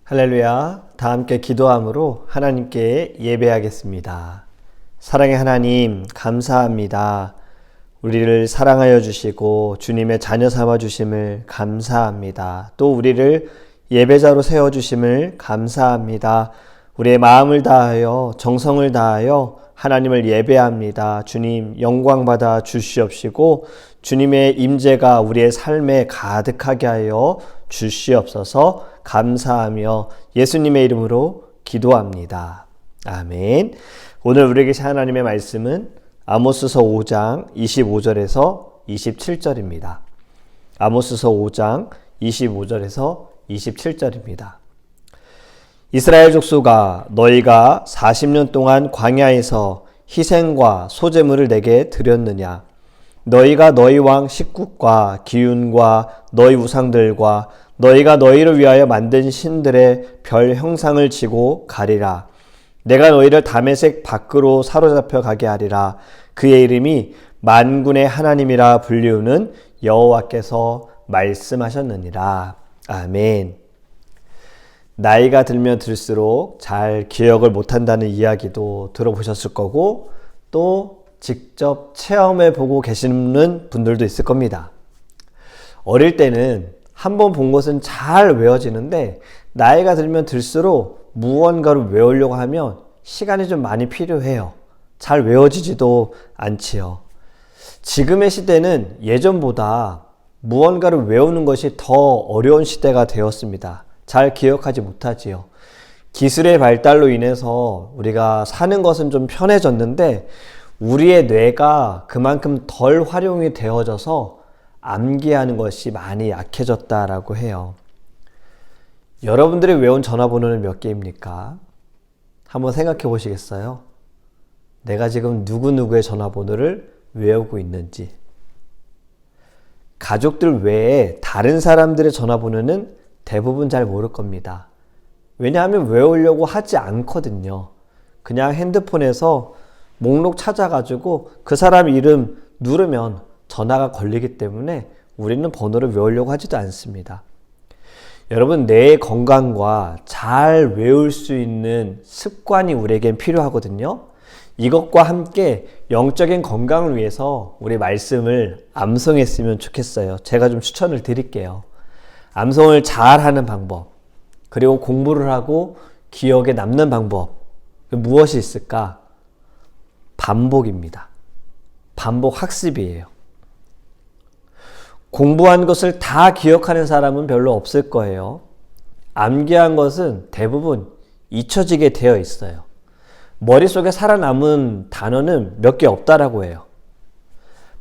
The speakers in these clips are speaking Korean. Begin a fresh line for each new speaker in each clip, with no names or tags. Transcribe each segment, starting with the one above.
할렐루야. 다 함께 기도함으로 하나님께 예배하겠습니다. 사랑의 하나님, 감사합니다. 우리를 사랑하여 주시고 주님의 자녀 삼아 주심을 감사합니다. 또 우리를 예배자로 세워 주심을 감사합니다. 우리의 마음을 다하여 정성을 다하여 하나님을 예배합니다. 주님 영광 받아 주시옵시고 주님의 임재가 우리의 삶에 가득하게 하여 주시옵소서. 감사하며 예수님의 이름으로 기도합니다. 아멘. 오늘 우리에게 하나님의 말씀은 아모스서 5장 25절에서 27절입니다. 아모스서 5장 25절에서 27절입니다. 이스라엘 족속아, 너희가 40년 동안 광야에서 희생과 소제물을 내게 드렸느냐? 너희가 너희 왕 식국과 기운과 너희 우상들과 너희가 너희를 위하여 만든 신들의 별 형상을 지고 가리라. 내가 너희를 다메섹 밖으로 사로잡혀 가게 하리라. 그의 이름이 만군의 하나님이라 불리우는 여호와께서 말씀하셨느니라. 아멘. 나이가 들면 들수록 잘 기억을 못한다는 이야기도 들어보셨을 거고 또 직접 체험해 보고 계시는 분들도 있을 겁니다. 어릴 때는 한번 본 것은 잘 외워지는데 나이가 들면 들수록 무언가를 외우려고 하면 시간이 좀 많이 필요해요. 잘 외워지지도 않지요. 지금의 시대는 예전보다 무언가를 외우는 것이 더 어려운 시대가 되었습니다. 잘 기억하지 못하지요. 기술의 발달로 인해서 우리가 사는 것은 좀 편해졌는데 우리의 뇌가 그만큼 덜 활용이 되어져서 암기하는 것이 많이 약해졌다라고 해요. 여러분들이 외운 전화번호는 몇 개입니까? 한번 생각해 보시겠어요? 내가 지금 누구누구의 전화번호를 외우고 있는지. 가족들 외에 다른 사람들의 전화번호는 대부분 잘 모를 겁니다. 왜냐하면 외우려고 하지 않거든요. 그냥 핸드폰에서 목록 찾아가지고 그 사람 이름 누르면 전화가 걸리기 때문에 우리는 번호를 외우려고 하지도 않습니다. 여러분, 뇌의 건강과 잘 외울 수 있는 습관이 우리에겐 필요하거든요. 이것과 함께 영적인 건강을 위해서 우리 말씀을 암송했으면 좋겠어요. 제가 좀 추천을 드릴게요. 암송을 잘하는 방법, 그리고 공부를 하고 기억에 남는 방법, 무엇이 있을까? 반복입니다. 반복 학습이에요. 공부한 것을 다 기억하는 사람은 별로 없을 거예요. 암기한 것은 대부분 잊혀지게 되어 있어요. 머릿속에 살아남은 단어는 몇 개 없다라고 해요.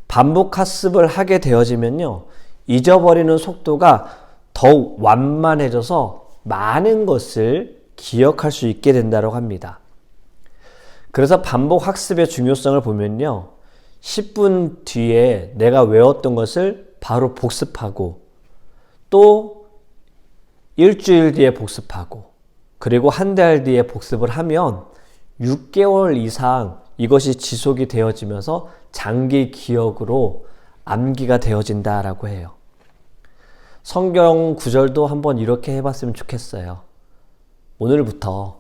반복 학습을 하게 되어지면요, 잊어버리는 속도가 더욱 완만해져서 많은 것을 기억할 수 있게 된다고 합니다. 그래서 반복 학습의 중요성을 보면요, 10분 뒤에 내가 외웠던 것을 바로 복습하고 또 일주일 뒤에 복습하고 그리고 한 달 뒤에 복습을 하면 6개월 이상 이것이 지속이 되어지면서 장기 기억으로 암기가 되어진다라고 해요. 성경 구절도 한번 이렇게 해봤으면 좋겠어요. 오늘부터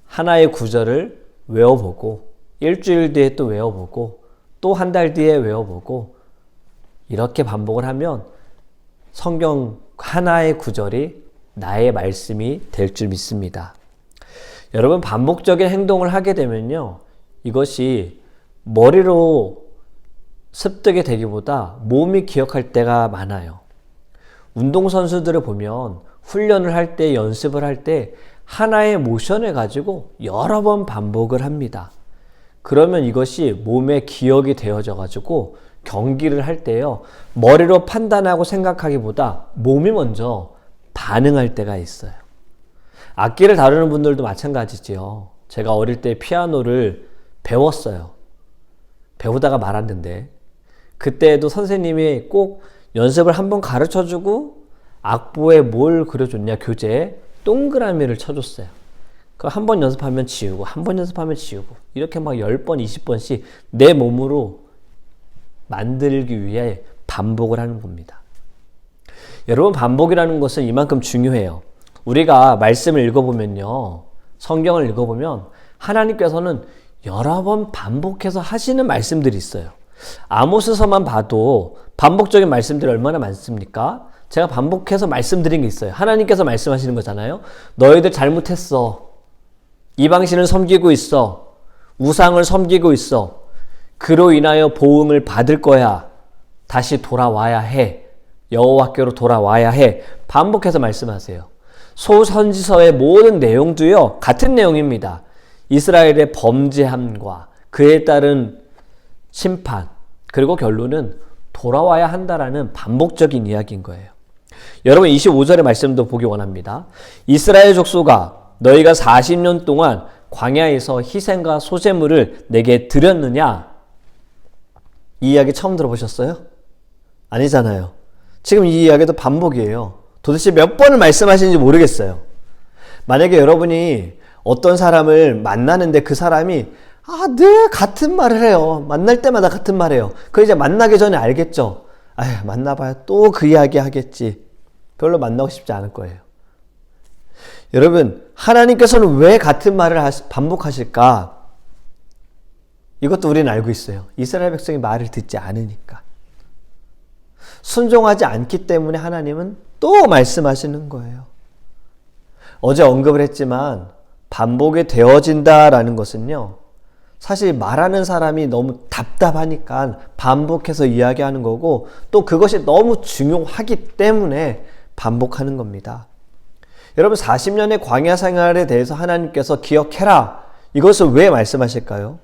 하나의 구절을 외워보고 일주일 뒤에 또 외워보고 또 한 달 뒤에 외워보고 이렇게 반복을 하면 성경 하나의 구절이 나의 말씀이 될 줄 믿습니다. 여러분, 반복적인 행동을 하게 되면요, 이것이 머리로 습득이 되기보다 몸이 기억할 때가 많아요. 운동선수들을 보면 훈련을 할 때, 연습을 할 때 하나의 모션을 가지고 여러 번 반복을 합니다. 그러면 이것이 몸에 기억이 되어져 가지고 경기를 할 때요, 머리로 판단하고 생각하기보다 몸이 먼저 반응할 때가 있어요. 악기를 다루는 분들도 마찬가지지요. 제가 어릴 때 피아노를 배웠어요. 배우다가 말았는데 그때도 선생님이 꼭 연습을 한번 가르쳐주고 악보에 뭘 그려줬냐, 교재에 동그라미를 쳐줬어요. 그 한 번 연습하면 지우고 한 번 연습하면 지우고 이렇게 막 10번 20번씩 내 몸으로 만들기 위해 반복을 하는 겁니다. 여러분, 반복이라는 것은 이만큼 중요해요. 우리가 말씀을 읽어보면요. 성경을 읽어보면 하나님께서는 여러 번 반복해서 하시는 말씀들이 있어요. 아모스서만 봐도 반복적인 말씀들이 얼마나 많습니까? 제가 반복해서 말씀드린 게 있어요. 하나님께서 말씀하시는 거잖아요. 너희들 잘못했어. 이방신을 섬기고 있어. 우상을 섬기고 있어. 그로 인하여 보응을 받을 거야. 다시 돌아와야 해. 여호와께로 돌아와야 해. 반복해서 말씀하세요. 소선지서의 모든 내용도요. 같은 내용입니다. 이스라엘의 범죄함과 그에 따른 심판, 그리고 결론은 돌아와야 한다라는 반복적인 이야기인 거예요. 여러분 25절의 말씀도 보기 원합니다. 이스라엘 족속아 너희가 40년 동안 광야에서 희생과 소제물을 내게 드렸느냐? 이 이야기 처음 들어보셨어요? 아니잖아요. 지금 이 이야기도 반복이에요. 도대체 몇 번을 말씀하시는지 모르겠어요. 만약에 여러분이 어떤 사람을 만나는데 그 사람이 늘 같은 말을 해요. 만날 때마다 같은 말을 해요. 그 이제 만나기 전에 알겠죠? 만나봐야 또 그 이야기 하겠지. 별로 만나고 싶지 않을 거예요. 여러분, 하나님께서는 왜 같은 말을 반복하실까? 이것도 우리는 알고 있어요. 이스라엘 백성이 말을 듣지 않으니까. 순종하지 않기 때문에 하나님은 또 말씀하시는 거예요. 어제 언급을 했지만 반복이 되어진다라는 것은요. 사실 말하는 사람이 너무 답답하니까 반복해서 이야기하는 거고 또 그것이 너무 중요하기 때문에 반복하는 겁니다. 여러분 40년의 광야 생활에 대해서 하나님께서 기억해라. 이것을 왜 말씀하실까요?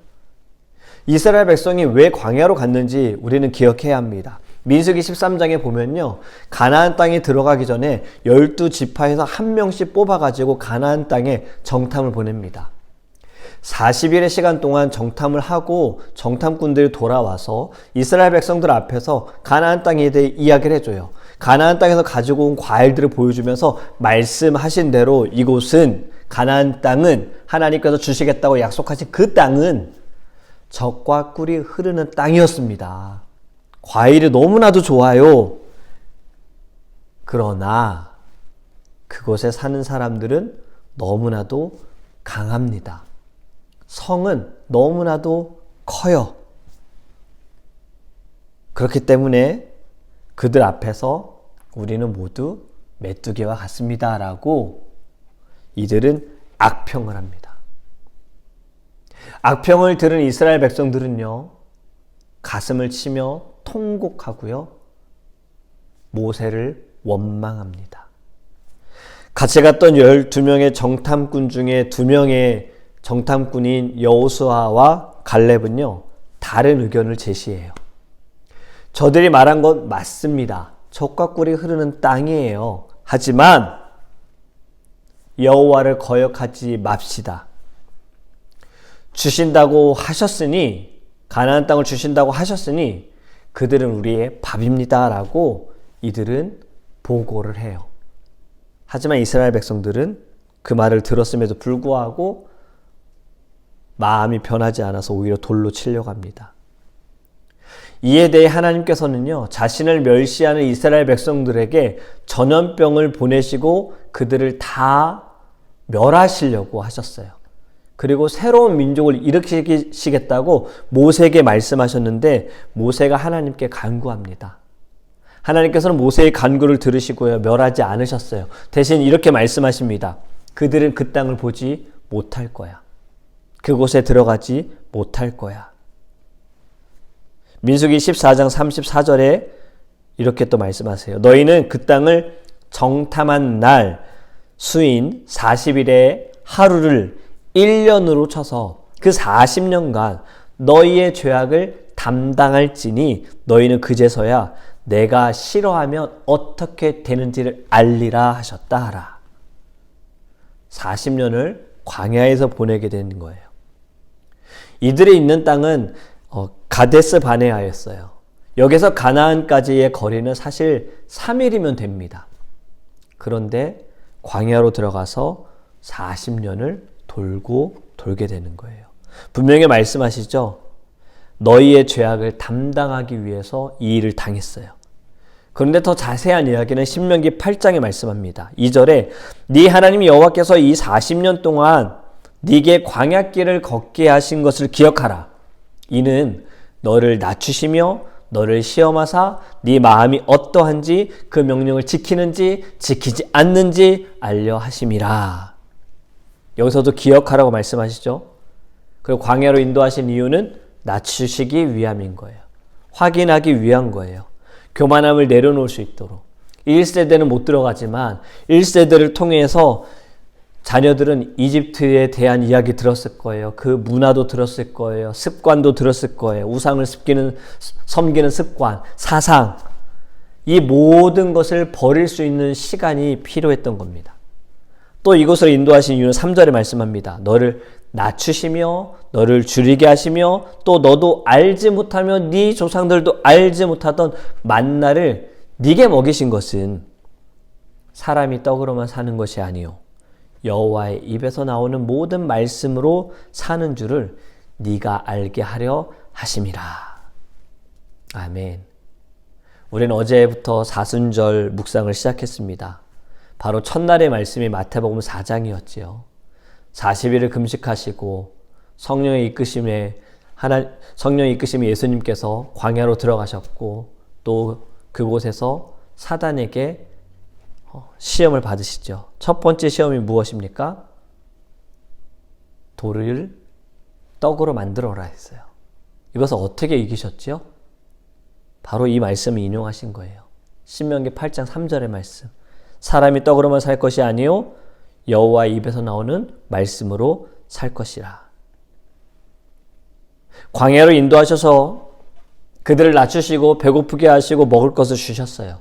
이스라엘 백성이 왜 광야로 갔는지 우리는 기억해야 합니다. 민수기 13장에 보면요. 가나안 땅에 들어가기 전에 12지파에서 한 명씩 뽑아가지고 가나안 땅에 정탐을 보냅니다. 40일의 시간 동안 정탐을 하고 정탐꾼들이 돌아와서 이스라엘 백성들 앞에서 가나안 땅에 대해 이야기를 해줘요. 가나안 땅에서 가지고 온 과일들을 보여주면서 말씀하신 대로 이곳은 가나안 땅은 하나님께서 주시겠다고 약속하신 그 땅은 젖과 꿀이 흐르는 땅이었습니다. 과일이 너무나도 좋아요. 그러나 그곳에 사는 사람들은 너무나도 강합니다. 성은 너무나도 커요. 그렇기 때문에 그들 앞에서 우리는 모두 메뚜기와 같습니다. 라고 이들은 악평을 합니다. 악평을 들은 이스라엘 백성들은요. 가슴을 치며 통곡하고요. 모세를 원망합니다. 같이 갔던 12명의 정탐꾼 중에 2명의 정탐꾼인 여호수아와 갈렙은요. 다른 의견을 제시해요. 저들이 말한 건 맞습니다. 젖과 꿀이 흐르는 땅이에요. 하지만 여호와를 거역하지 맙시다. 주신다고 하셨으니 가나안 땅을 주신다고 하셨으니 그들은 우리의 밥입니다. 라고 이들은 보고를 해요. 하지만 이스라엘 백성들은 그 말을 들었음에도 불구하고 마음이 변하지 않아서 오히려 돌로 치려고 합니다. 이에 대해 하나님께서는요. 자신을 멸시하는 이스라엘 백성들에게 전염병을 보내시고 그들을 다 멸하시려고 하셨어요. 그리고 새로운 민족을 일으키시겠다고 모세에게 말씀하셨는데 모세가 하나님께 간구합니다. 하나님께서는 모세의 간구를 들으시고요. 멸하지 않으셨어요. 대신 이렇게 말씀하십니다. 그들은 그 땅을 보지 못할 거야. 그곳에 들어가지 못할 거야. 민수기 14장 34절에 이렇게 또 말씀하세요. 너희는 그 땅을 정탐한 날 수인 40일의 하루를 1년으로 쳐서 그 40년간 너희의 죄악을 담당할지니 너희는 그제서야 내가 싫어하면 어떻게 되는지를 알리라 하셨다 하라. 40년을 광야에서 보내게 되는 거예요. 이들이 있는 땅은 가데스 바네아였어요. 여기서 가나안까지의 거리는 사실 3일이면 됩니다. 그런데 광야로 들어가서 40년을 돌게 되는 거예요. 분명히 말씀하시죠. 너희의 죄악을 담당하기 위해서 이 일을 당했어요. 그런데 더 자세한 이야기는 신명기 8장에 말씀합니다. 2절에 네 하나님 여호와께서 이 40년 동안 네게 광야길을 걷게 하신 것을 기억하라. 이는 너를 낮추시며 너를 시험하사 네 마음이 어떠한지 그 명령을 지키는지 지키지 않는지 알려 하심이라. 여기서도 기억하라고 말씀하시죠. 그리고 광야로 인도하신 이유는 낮추시기 위함인 거예요. 확인하기 위한 거예요. 교만함을 내려놓을 수 있도록. 1세대는 못 들어가지만 1세대를 통해서 자녀들은 이집트에 대한 이야기 들었을 거예요. 그 문화도 들었을 거예요. 습관도 들었을 거예요. 우상을 섬기는 습관, 사상. 이 모든 것을 버릴 수 있는 시간이 필요했던 겁니다. 또 이곳으로 인도하신 이유는 3절에 말씀합니다. 너를 낮추시며 너를 줄이게 하시며 또 너도 알지 못하며 네 조상들도 알지 못하던 만나를 네게 먹이신 것은 사람이 떡으로만 사는 것이 아니요 여호와의 입에서 나오는 모든 말씀으로 사는 줄을 네가 알게 하려 하심이라. 아멘. 우리는 어제부터 사순절 묵상을 시작했습니다. 바로 첫날의 말씀이 마태복음 4장이었지요. 40일을 금식하시고 성령의 이끄심에 예수님께서 광야로 들어가셨고 또 그곳에서 사단에게 시험을 받으시죠. 첫 번째 시험이 무엇입니까? 돌을 떡으로 만들어라 했어요. 이것을 어떻게 이기셨죠? 바로 이 말씀을 인용하신 거예요. 신명기 8장 3절의 말씀. 사람이 떡으로만 살 것이 아니요 여호와의 입에서 나오는 말씀으로 살 것이라. 광야로 인도하셔서 그들을 낮추시고 배고프게 하시고 먹을 것을 주셨어요.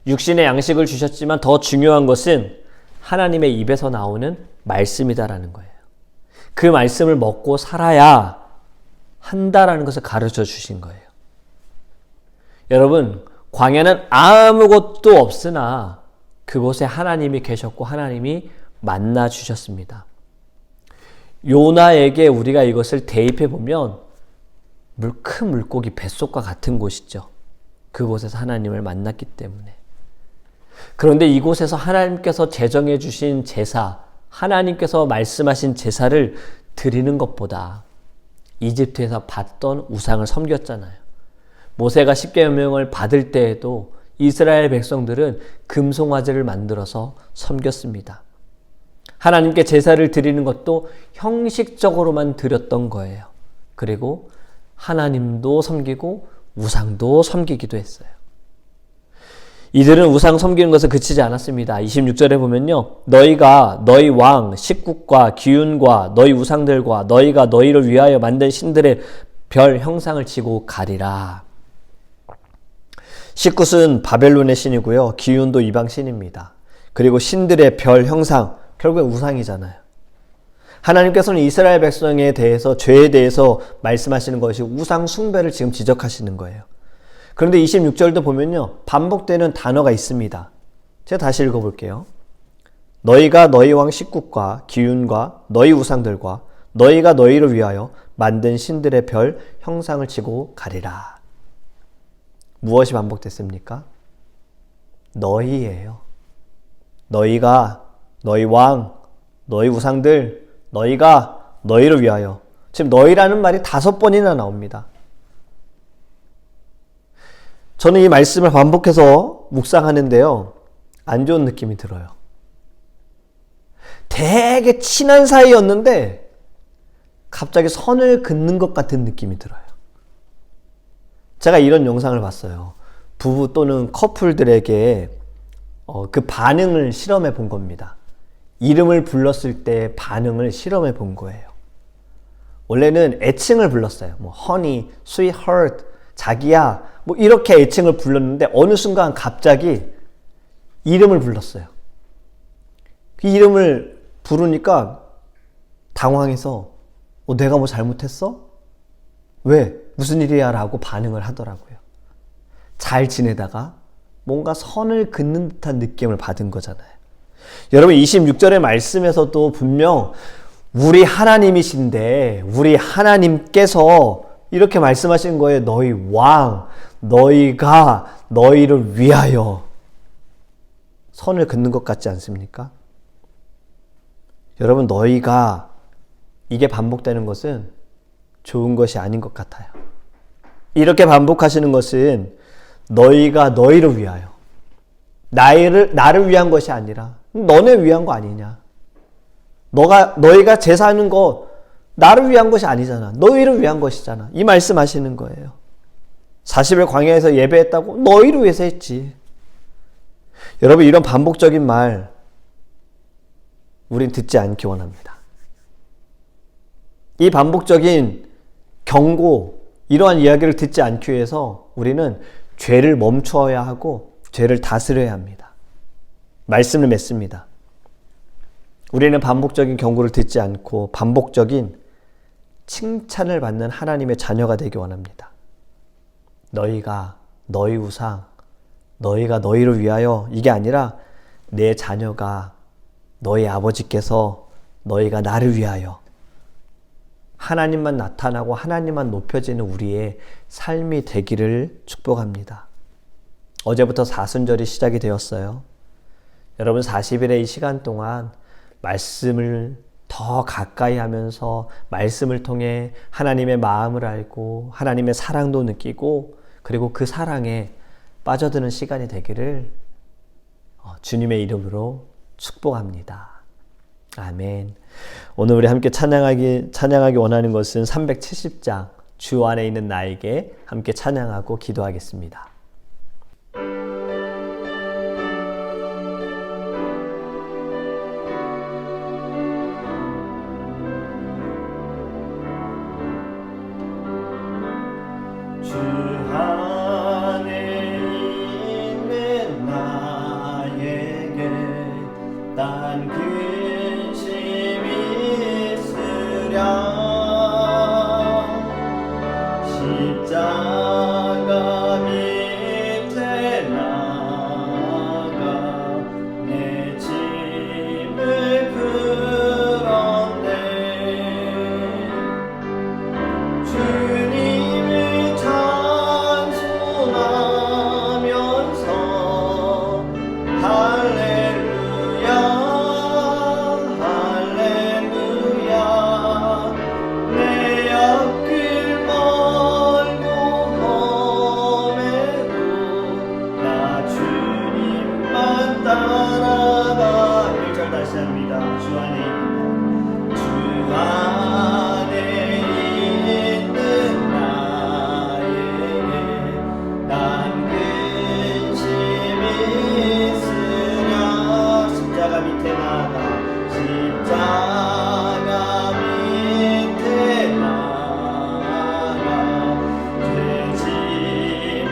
육신의 양식을 주셨지만 더 중요한 것은 하나님의 입에서 나오는 말씀이다라는 거예요. 그 말씀을 먹고 살아야 한다라는 것을 가르쳐 주신 거예요. 여러분, 광야는 아무것도 없으나 그곳에 하나님이 계셨고 하나님이 만나 주셨습니다. 요나에게 우리가 이것을 대입해 보면 큰 물고기 뱃속과 같은 곳이죠. 그곳에서 하나님을 만났기 때문에. 그런데 이곳에서 하나님께서 제정해 주신 제사, 하나님께서 말씀하신 제사를 드리는 것보다 이집트에서 봤던 우상을 섬겼잖아요. 모세가 십계명을 받을 때에도 이스라엘 백성들은 금송아지를 만들어서 섬겼습니다. 하나님께 제사를 드리는 것도 형식적으로만 드렸던 거예요. 그리고 하나님도 섬기고 우상도 섬기기도 했어요. 이들은 우상 섬기는 것에 그치지 않았습니다. 26절에 보면요. 너희가 너희 왕, 식국과 기운과 너희 우상들과 너희가 너희를 위하여 만든 신들의 별 형상을 치고 가리라. 식굿은 바벨론의 신이고요. 기운도 이방 신입니다. 그리고 신들의 별 형상, 결국엔 우상이잖아요. 하나님께서는 이스라엘 백성에 대해서 죄에 대해서 말씀하시는 것이 우상 숭배를 지금 지적하시는 거예요. 그런데 26절도 보면요. 반복되는 단어가 있습니다. 제가 다시 읽어볼게요. 너희가 너희 왕 식국과 기운과 너희 우상들과 너희가 너희를 위하여 만든 신들의 별 형상을 치고 가리라. 무엇이 반복됐습니까? 너희예요. 너희가, 너희 왕, 너희 우상들, 너희가 너희를 위하여. 지금 너희라는 말이 5번이나 나옵니다. 저는 이 말씀을 반복해서 묵상하는데요. 안 좋은 느낌이 들어요. 되게 친한 사이였는데 갑자기 선을 긋는 것 같은 느낌이 들어요. 제가 이런 영상을 봤어요. 부부 또는 커플들에게 그 반응을 실험해 본 겁니다. 이름을 불렀을 때 반응을 실험해 본 거예요. 원래는 애칭을 불렀어요. 뭐 honey, sweetheart, 자기야, 뭐 이렇게 애칭을 불렀는데 어느 순간 갑자기 이름을 불렀어요. 그 이름을 부르니까 당황해서 내가 뭐 잘못했어? 왜? 무슨 일이야? 라고 반응을 하더라고요. 잘 지내다가 뭔가 선을 긋는 듯한 느낌을 받은 거잖아요. 여러분 26절의 말씀에서도 분명 우리 하나님이신데 우리 하나님께서 이렇게 말씀하신 거예요. 너희 왕, 너희가 너희를 위하여. 선을 긋는 것 같지 않습니까? 여러분, 너희가 이게 반복되는 것은 좋은 것이 아닌 것 같아요. 이렇게 반복하시는 것은 너희가 너희를 위하여, 나를 위한 것이 아니라 너네 위한 거 아니냐. 너희가 제사하는 거 나를 위한 것이 아니잖아. 너희를 위한 것이잖아. 이 말씀하시는 거예요. 40일 광야에서 예배했다고 너희를 위해서 했지. 여러분, 이런 반복적인 말 우린 듣지 않기 원합니다. 이 반복적인 경고, 이러한 이야기를 듣지 않기 위해서 우리는 죄를 멈추어야 하고 죄를 다스려야 합니다. 말씀을 맺습니다. 우리는 반복적인 경고를 듣지 않고 반복적인 칭찬을 받는 하나님의 자녀가 되기 원합니다. 너희가, 너희 우상, 너희가 너희를 위하여, 이게 아니라 내 자녀가, 너희 아버지께서 너희가 나를 위하여, 하나님만 나타나고 하나님만 높여지는 우리의 삶이 되기를 축복합니다. 어제부터 사순절이 시작이 되었어요. 여러분, 40일의 이 시간 동안 말씀을 더 가까이 하면서 말씀을 통해 하나님의 마음을 알고 하나님의 사랑도 느끼고, 그리고 그 사랑에 빠져드는 시간이 되기를 주님의 이름으로 축복합니다. 아멘. 오늘 우리 함께 찬양하기 원하는 것은 370장 주 안에 있는 나에게 함께 찬양하고 기도하겠습니다. 주 안에 있는 나에게 딴 근심이 있으랴. 십자가 밑에 나가 내 짐을 풀었네. 주님을 찬송하면서 할렐루야 할렐루야. 내 앞길 멀고 험해도 나 주님만 따라가. 1절 다시 합니다. 주 안에 있는 주 안에 있는 나에게 난 근심이 있으랴. 십자가 밑에 나가 십자가 밑에 나가 내 짐을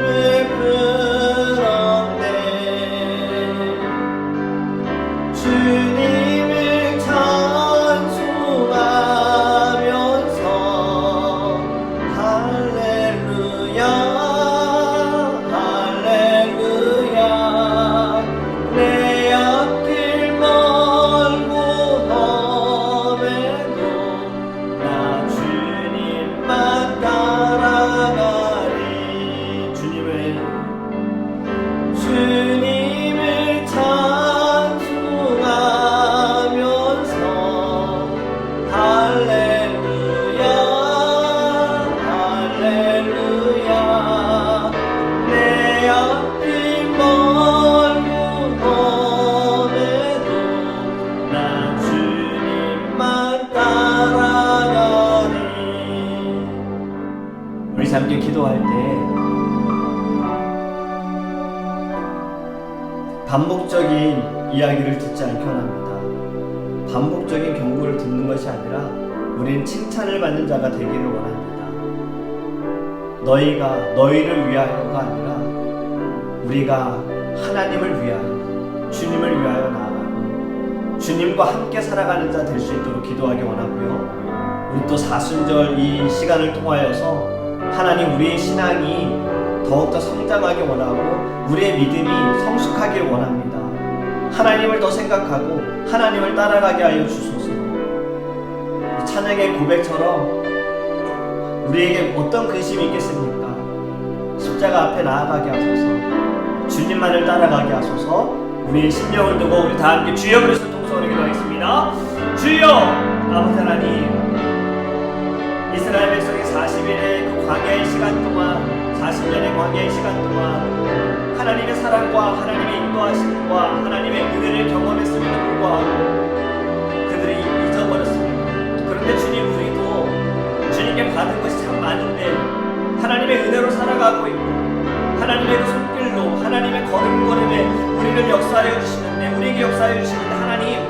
풀었네. 주님을 찬송하면서 할렐루야 할렐루야. 내 앞길 멀고 험해도 나 주님만 따라가리. 주님을 찬송하면서 할렐루야 할렐루야. 내 앞길 멀고 험해도 나 주님만 따라가리. 우리 함께 기도할 때 반복적인 이야기를 듣지 않기 원합니다. 반복적인 경고를 듣는 것이 아니라 우리는 칭찬을 받는 자가 되기를 원합니다. 너희가 너희를 위하여가 아니라 우리가 하나님을 위하여, 주님을 위하여 나아가고 주님과 함께 살아가는 자 될 수 있도록 기도하기 원하고요. 우리 또 사순절 이 시간을 통하여서 하나님, 우리의 신앙이 더욱더 성장하기 원하고 우리의 믿음이 성숙하길 원합니다. 하나님을 더 생각하고 하나님을 따라가게 하여 주소서. 찬양의 고백처럼 우리에게 어떤 근심이 있겠습니까? 십자가 앞에 나아가게 하소서. 주님만을 따라가게 하소서. 우리의 심령을 두고 우리 다 함께 주여 그리스도 통성으로 기도하겠습니다. 주여 아버지 하나님, 이스라엘 백성이 40일의 그 광야의 시간 동안, 40년의 광야의 시간 동안 하나님의 사랑과 하나님의 인도하심과 하나님의 은혜를 경험했음에도 불구하고 그들이 잊어버렸습니다. 그런데 주님, 우리도 주님께 받은 것이 참 많은데 하나님의 은혜로 살아가고 있고 하나님의 그 손길로 하나님의 걸음걸음에 우리를 역사하여 주시는데, 우리에게 역사하여 주시는데 하나님,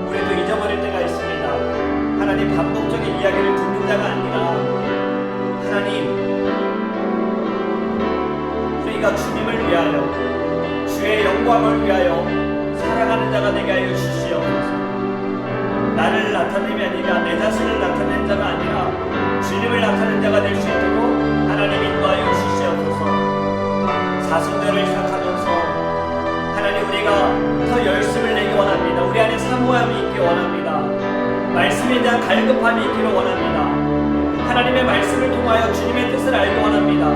우리도 잊어버릴 때가 있습니다. 하나님, 반복적인 이야기를 듣는 자가 아니라 하나님, 우리가 주님을 위하여 주의 영광을 위하여 살아가는 자가 되게 하여 주시옵소서. 나를 나타내이 아니라 내 자신을 나타내는 자가 아니라 주님을 나타내는 자가 될 수 있도록 하나님 인도하여 주시옵소서. 사순절을 시작하면서 하나님, 우리가 더 열심을 내기 원합니다. 우리 안에 사모함이 있기 원합니다. 말씀에 대한 갈급함이 있기를 원합니다. 하나님의 말씀을 통하여 주님의 뜻을 알기 원합니다.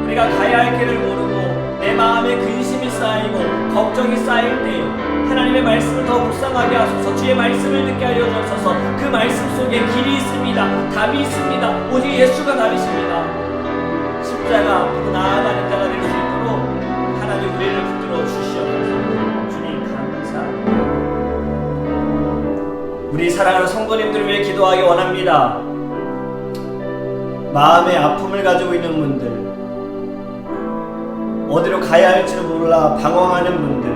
우리가 가야 할 길을 모르고 내 마음에 근심이 쌓이고 걱정이 쌓일 때 하나님의 말씀을 더 묵상하게 하소서. 주의 말씀을 듣게 하여 주옵소서. 그 말씀 속에 길이 있습니다. 답이 있습니다. 오직 예수가 답이십니다. 십자가 앞으로 나아가는 자가 될 수 있도록 하나님, 우리를 붙들어 주시옵소서. 주님 감사합니다. 우리 사랑하는 성도님들을 위해 기도하기 원합니다. 마음의 아픔을 가지고 있는 분들, 어디로 가야 할지를 몰라 방황하는 분들,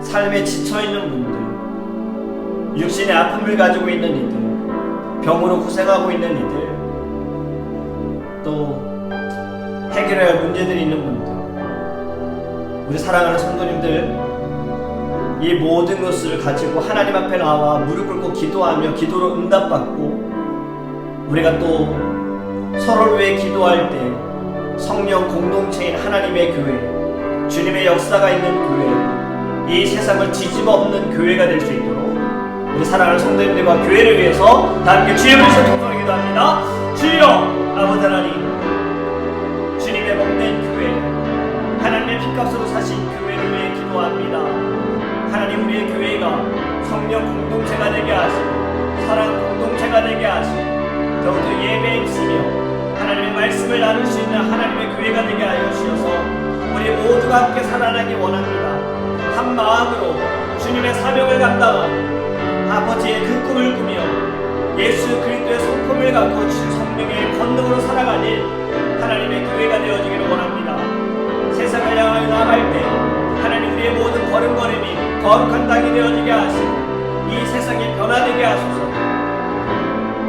삶에 지쳐있는 분들, 육신의 아픔을 가지고 있는 이들, 병으로 고생하고 있는 이들, 또 해결해야 할 문제들이 있는 분들, 우리 사랑하는 성도님들, 이 모든 것을 가지고 하나님 앞에 나와 무릎 꿇고 기도하며 기도로 응답받고 우리가 또 서로를 위해 기도할 때 성령 공동체인 하나님의 교회, 주님의 역사가 있는 교회, 이 세상을 뒤집어 엎는 교회가 될 수 있도록 우리 사랑하는 성도님들과 교회를 위해서 다 함께 주의 이름으로 통성을 기도합니다. 주여 아버지 하나님, 주님의 복된 교회, 하나님의 피값으로 사신 교회를 위해 기도합니다. 하나님, 우리의 교회가 성령 공동체가 되게 하시고 사랑 공동체가 되게 하시고 더욱더 예배에 있으며 하나님의 말씀을 나눌 수 있는 하나님의 교회가 되게 하여 주셔서 우리 모두가 함께 살아나기 원합니다. 한 마음으로 주님의 사명을 감당하고 아버지의 그 꿈을 꾸며 예수 그리스도의 성품을 갖고 주신 성령의 권능으로 살아가는 하나님의 교회가 되어지기를 원합니다. 세상을 향하여 나아갈 때 하나님, 우리의 모든 걸음걸음이 거룩한 땅이 되어지게 하시고 이 세상이 변화되게 하소서.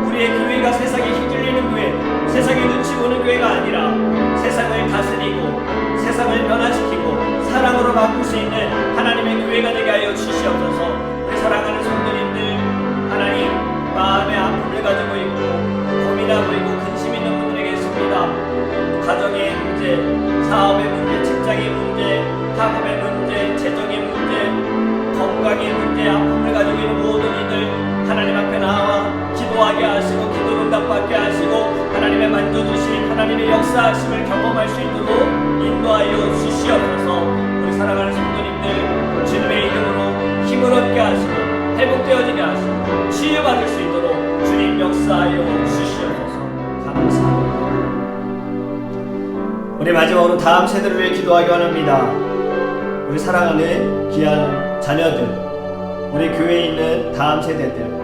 우리의 교회가 세상에 휘둘리는 교회, 세상의 눈치 보는 교회가 아니라 세상을 다스리고 세상을 변화시키고 사랑으로 바꿀 수 있는 하나님의 교회가 되게 하여 주시옵소서. 우리 사랑하는 성도님들, 하나님, 마음의 아픔을 가지고 있고 고민하고 있고 근심 있는 분들에게 있습니다. 가정의 문제, 사업의 문제, 직장의 문제, 학업의 문제, 재정의 문제, 건강의 문제, 아픔을 가지고 있는 모든 이들 하나님 앞에 나와 기도하게 하시고 기도로 응답받게 하시고 하나님의 만져주심, 하나님의 역사하심을 경험할 수 있도록 인도하여 주시옵소서. 우리 사랑하는 성도님들, 주님의 이름으로 힘을 얻게 하시고 회복되어지게 하시고 치유받을 수 있도록 주님 역사하여 주시옵소서. 감사합니다. 우리 마지막으로 다음 세대를 위해 기도하기 원합니다. 우리 사랑하는 귀한 자녀들, 우리 교회에 있는 다음 세대들,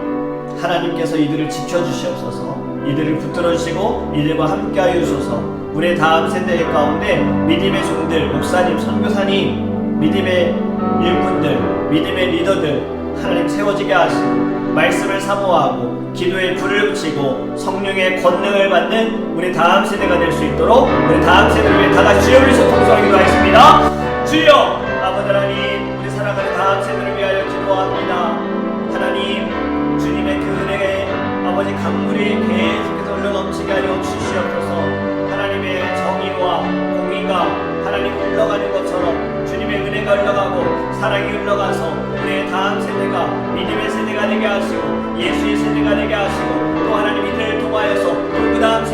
하나님께서 이들을 지켜주시옵소서. 이들을 붙들어주시고 이들과 함께하여 주셔서 우리의 다음 세대 가운데 믿음의 종들, 목사님, 선교사님, 믿음의 일꾼들, 믿음의 리더들 하나님 세워지게 하시고 말씀을 사모하고 기도에 불을 붙이고 성령의 권능을 받는 우리 다음 세대가 될 수 있도록 우리 다음 세대를 위해 다같이 주여 불러서 통성을 기도하겠습니다. 주여 아버지 하나님, 우리 사랑하는 다음 세대를 위하여 기도합니다. 하나님, 주님의 그 은혜에 아버지 강물이 계속해서 흘러넘치게 하여 주시옵소서. 하나님의 정의와 공의가 하나님 흘러가는 것처럼 주님의 은혜가 흘러가고 사랑이 흘러가서 우리의 다음 세대가 믿음의 세대가 되게 하시고 예수의 세대가 되게 하시고 또 하나님 이들을 통하여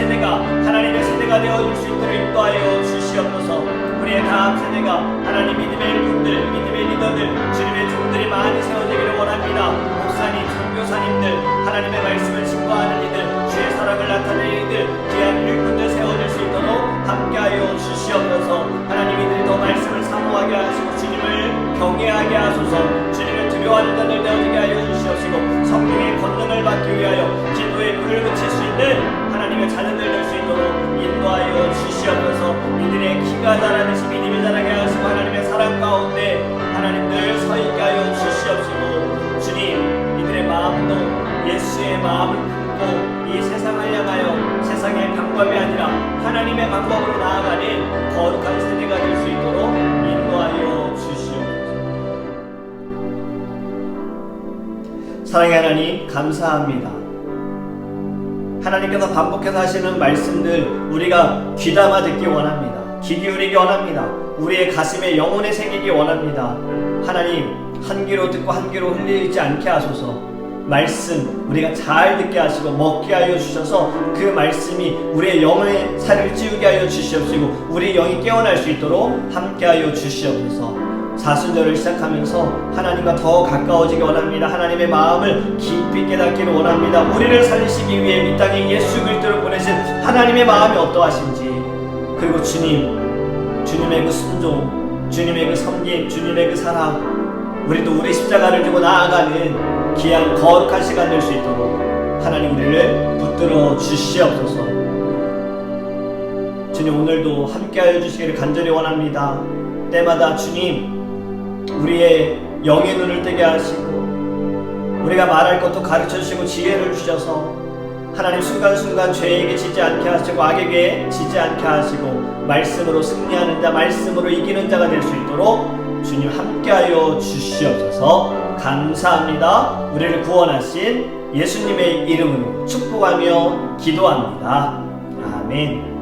세대가 하나님의 세대가 되어줄 수 있도록 인도하여 주시옵소서. 우리의 다음 세대가 하나님 믿음의 일꾼들, 믿음의 리더들, 주님의 종들이 많이 세워지기를 원합니다. 목사님, 선교사님들, 하나님의 말씀을 증거하는 이들, 주의 사랑을 나타내는 이들, 귀한 일꾼들 세워질 수 있도록 함께하여 주시옵소서. 하나님 이들이 더 말씀을 사모하게 하시고 주님을 경외하게 하소서. 주님을 두려워하는 자들 되어지게 하여 주시옵시고 성령의 권능을 받기 위하여 기도에 불을 붙일 수 있는 하나님의 자녀들 될 수 있도록 인도하여 주시옵소서. 이들의 키가 자라듯이 믿음이 자라게 하시고 하나님의 사랑 가운데 하나님들 서 있게 하여 주시옵시고 주님 이들의 마음도 예수의 마음을 품고 이 세상을 향하여 세상의 방법이 아니라 하나님의 방법으로 나아가는 거룩한 세대가 될 수 있도록 인도하여 주시옵소서. 사랑의 하나님 감사합니다. 하나님께서 반복해서 하시는 말씀들 우리가 귀담아 듣기 원합니다. 귀 기울이기 원합니다. 우리의 가슴에 영혼에 새기기 원합니다. 하나님 한 귀로 듣고 한 귀로 흘리지 않게 하소서. 말씀 우리가 잘 듣게 하시고 먹게 하여 주셔서 그 말씀이 우리의 영의 살을 찌우게 하여 주시옵시고 우리의 영이 깨어날 수 있도록 함께 하여 주시옵소서. 사순절을 시작하면서 하나님과 더 가까워지기 원합니다. 하나님의 마음을 깊이 깨닫기를 원합니다. 우리를 살리시기 위해 이 땅에 예수 그리스도를 보내신 하나님의 마음이 어떠하신지 그리고 주님의 그 순종, 주님의 그 섬김, 주님의 그 사랑 우리도 우리 십자가를 들고 나아가는 귀한 거룩한 시간 될 수 있도록 하나님 우리를 붙들어 주시옵소서. 주님 오늘도 함께하여 주시기를 간절히 원합니다. 때마다 주님 우리의 영의 눈을 뜨게 하시고 우리가 말할 것도 가르쳐 주시고 지혜를 주셔서 하나님 순간순간 죄에게 지지 않게 하시고 악에게 지지 않게 하시고 말씀으로 승리하는 자 말씀으로 이기는 자가 될 수 있도록 주님 함께하여 주시옵소서. 감사합니다. 우리를 구원하신 예수님의 이름으로 축복하며 기도합니다. 아멘.